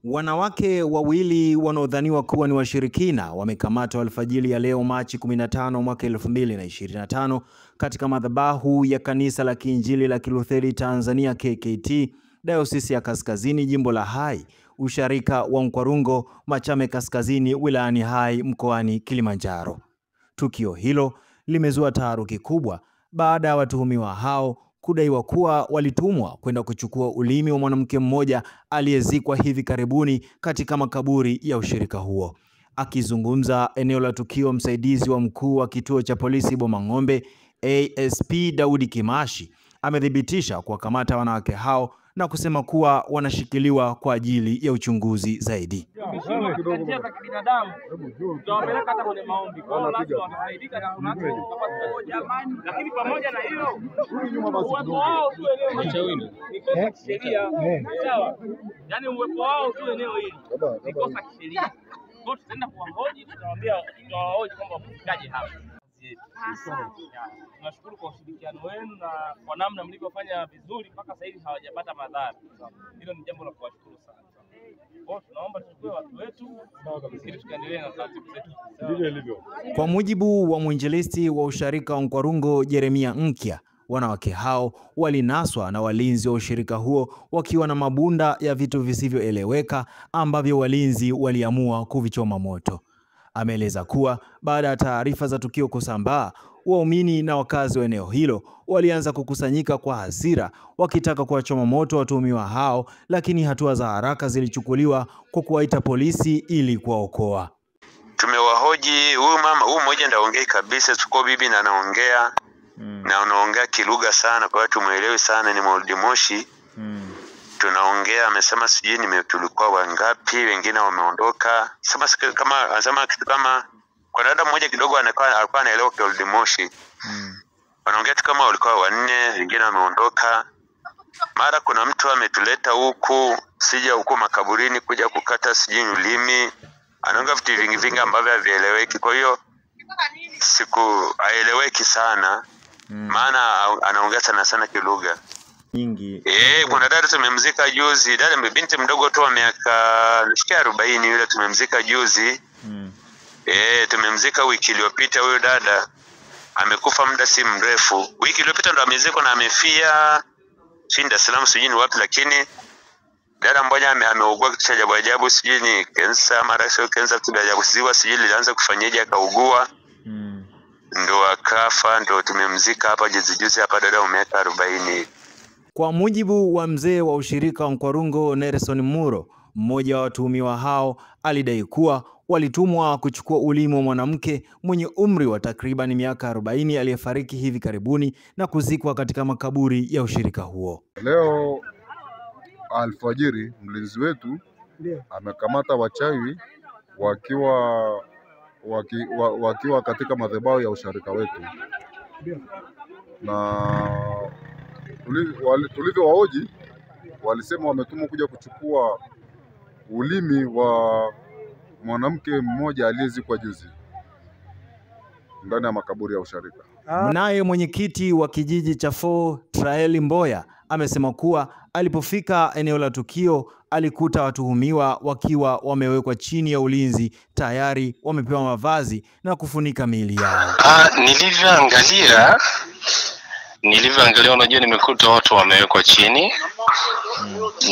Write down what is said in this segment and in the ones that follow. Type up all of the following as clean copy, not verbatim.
Wanawake wawili wanaodhaniwa kuwa ni washirikina wamekamatwa alfajiri ya leo Machi 15 mwaka 2025 katika madhabahu ya kanisa la Kiinjili la Kilutheri Tanzania KKT, Dayosisi ya Kaskazini, Jimbo la Hai, Usharika wa Nkwarungo, Machame Kaskazini, wilayani Hai, mkoani Kilimanjaro. Tukio hilo limezua taharuki kubwa baada ya watuhumiwa hao kudaiwa kuwa walitumwa kwenda kuchukua ulimi wa mwanamke mmoja aliyezikwa hivi karibuni katika makaburi ya ushirika huo. Akizungumza eneo la tukio, msaidizi wa mkuu wa kituo cha polisi Bomang'ombe ASP Daudi Kimashi amethibitisha kuwakamata wanawake hao na kusema kuwa wanashikiliwa kwa ajili ya uchunguzi zaidi. Lakini pamoja na hiyo uwepo wao tu eneo hili ni kosa kisheria. Sawa, yani uwepo wao tu eneo hili ni kosa kisheria. Kwa tutaenda kuwahoji, tutawahoji kwamba mfikaje hapa. Tunashukuru kwa ushirikiano wenu na kwa namna mlivyofanya vizuri mpaka sasa hivi hawajapata madhara. Hilo ni jambo la kuwashukuru sana. Kwa tunaomba tuchukue watu wetu ili tukaendelee na taratibu zetu. Ndivyo ilivyo. Kwa mujibu wa mwinjilisti wa usharika wa Nkwarungo Jeremia Nkya, wanawake hao walinaswa na walinzi wa ushirika huo wakiwa na mabunda ya vitu visivyoeleweka ambavyo walinzi waliamua kuvichoma moto. Ameeleza kuwa baada ya taarifa za tukio kusambaa, waumini na wakazi wa eneo hilo walianza kukusanyika kwa hasira wakitaka kuwachoma moto watuhumiwa hao, lakini hatua za haraka zilichukuliwa kwa kuwaita polisi ili kuwaokoa. Tumewahoji huyu mmoja ndaongea kabisa, tuko bibi na anaongea na anaongea kilugha sana, kwa hiyo tumuelewi sana, ni Maulidi Moshi. Tunaongea, amesema sijui tulikuwa wangapi, wengine wameondoka. Sema kama anasema kitu kama kwa dada mmoja kidogo alikuwa anaelewa kwa Maulidi Moshi. Wanaongea tu kama walikuwa wanne, wengine wameondoka. Mara kuna mtu ametuleta huku, sija huko makaburini kuja kukata sijui ulimi. Anaongea vitu vingi ambavyo havieleweki. Kwa hiyo haeleweki sana. Maana anaongea sana kilugha nyingi. Kuna dada tumemzika juzi, dada binti mdogo tu wa miaka 40 yule tumemzika juzi. Tumemzika wiki iliyopita. Huyo dada amekufa muda si mrefu. Wiki iliyopita ndo amezikwa na amefia Dar es Salaam sijui wapi, lakini dada mmoja ameugua kitu cha ajabu sijui ni kansa, mara sio kansa tu ajabu sijui lilianza kufanyaje akaugua. Ndo akafa, ndo tumemzika hapa juzi hapa dada wa miaka 40. Kwa mujibu wa mzee wa ushirika wa Nkwarungo Nelson Muro, mmoja wa watuhumiwa hao alidai kuwa walitumwa kuchukua ulimi wa mwanamke mwenye umri wa takriban miaka 40 aliyefariki hivi karibuni na kuzikwa katika makaburi ya ushirika huo. Leo alfajiri mlinzi wetu amekamata wachawi wakiwa katika madhabahu ya ushirika wetu, na tulivyowahoji walisema wametumwa kuja kuchukua ulimi wa mwanamke mmoja aliyezikwa juzi ndani ya makaburi ya ushirika. Naye mwenyekiti wa kijiji cha Fo Traeli Mboya amesema kuwa alipofika eneo la tukio alikuta watuhumiwa wakiwa wamewekwa chini ya ulinzi, tayari wamepewa mavazi na kufunika miili yao. Nilivyoangalia unajua nimekuta watu wamewekwa chini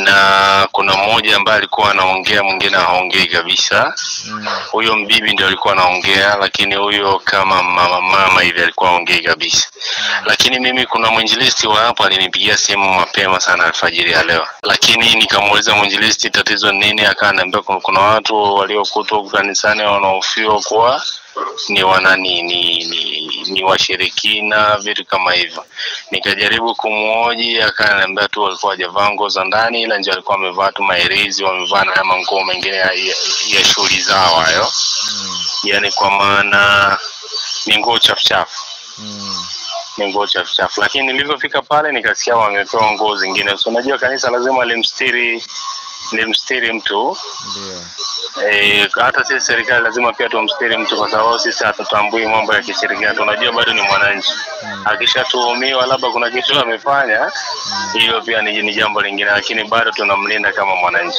na kuna mmoja ambaye alikuwa anaongea, mwingine haongei kabisa. Huyo mbibi ndio alikuwa anaongea, lakini huyo kama mama hivi alikuwa haongei kabisa. Lakini mimi kuna mwinjilisti wa hapa alinipigia simu mapema sana alfajiri ya leo. Lakini nikamuuliza mwinjilisti tatizo nini, akaniambia kuna watu waliokutwa kanisani wanaofiwa kuwa ni washirikina, vitu kama hivyo. Nikajaribu kumhoji, akaniambia tu walikuwa hajavaa nguo za ndani, ila nje alikuwa amevaa tu maerizi, wamevaa na manguo mengine ya shughuli zao hayo. Yani kwa maana ni nguo chafu. Ni nguo chafu. Lakini nilipofika pale nikasikia wamepewa nguo zingine. So unajua kanisa lazima limstiri mtu. Hata sisi serikali lazima pia tumstiri mtu, kwa sababu sisi hatutambui mambo ya kishirikina. Tunajua bado ni mwananchi. Akishatuhumiwa labda kuna kitu amefanya, hiyo pia ni jambo lingine, lakini bado tunamlinda kama mwananchi.